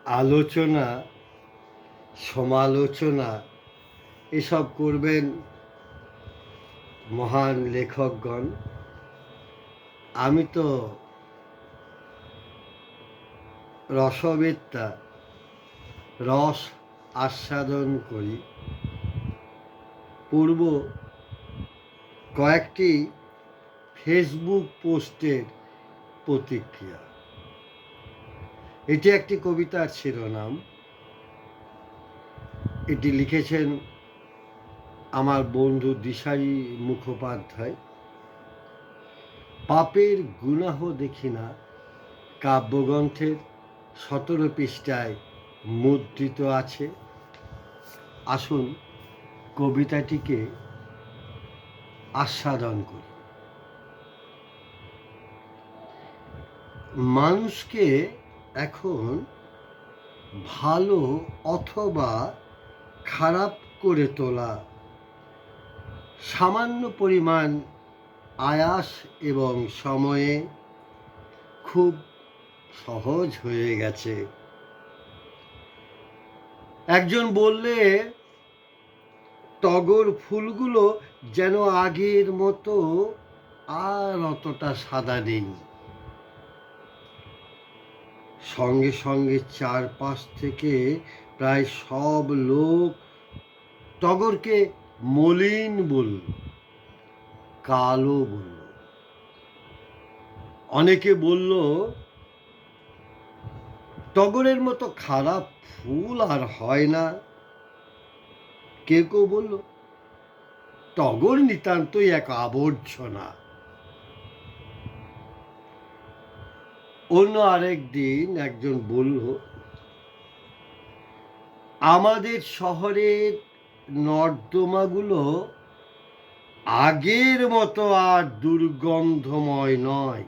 আলোচনা, সমালোচনা এসব করবেন মহান লেখকগণ। আমি তো রসবেত্তা, রস আস্বাদন করি। পূর্ব কয়েকটি ফেসবুক পোস্টের প্রতিক্রিয়া। এটি একটি কবিতার শিরোনাম। এটি লিখেছেন আমার বন্ধু দিশারি মুখোপাধ্যায়। পাপের গুনাহ দেখি না কাব্যগ্রন্থের 17 পৃষ্ঠায় মুদ্রিত আছে। আসুন কবিতাটিকে আস্বাদন করি। মানুষকে এখন ভালো অথবা খারাপ করে তোলা সামান্য পরিমাণ আয়াস এবং সময়ে খুব সহজ হয়ে গেছে। একজন বললে, টগর ফুলগুলো যেন আগের মতো আর অতটা সাদা নেই। সঙ্গে সঙ্গে চারপাশ থেকে প্রায় সব লোক টগরকে মলিন বলল, কালো বলল। অনেকে বলল, টগরের মতো খারাপ ফুল আর হয় না। কেউ কেউ বলল, টগর নিতান্তই এক আবর্জনা। অন্য আরেক দিন একজন বলল, আমাদের শহরের নর্দমাগুলো আগের মতো আর দুর্গন্ধময় নয়।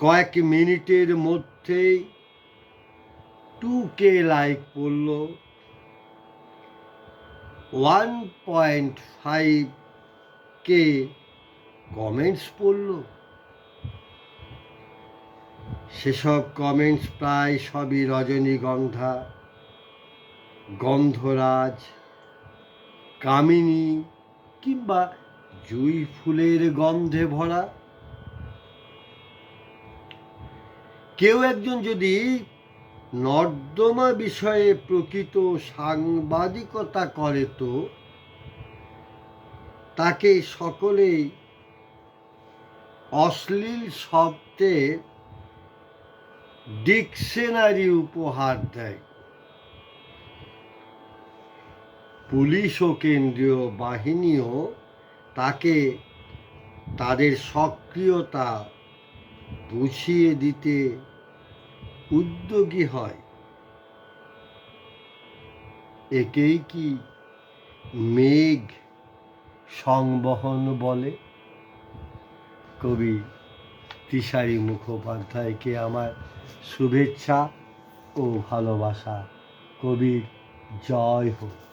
কয়েক মিনিটের মধ্যেই 2K লাইক পড়ল, 1.5K কমেন্টস পড়ল। সেসব কমেন্টস প্রায় সবই রজনীগন্ধা, গন্ধরাজ, কামিনী কিংবা জুঁই ফুলের গন্ধে ভরা। কেউ একজন যদি নর্দমা বিষয়ে প্রকৃত সাংবাদিকতা করে তো তাকে সকলেই অশ্লীল শব্দের ডিকশনারি উপহার দেয়। পুলিশ ও কেন্দ্রীয় বাহিনীও তাকে তাদের সক্রিয়তা বুঝিয়ে দিতে উদ্যোগী হয়। একেই কি মেঘ সংবহন বলে? কবি দিশারি মুখোপাধ্যায়কে আমার শুভেচ্ছা ও ভালোবাসা। কবির জয় হোক।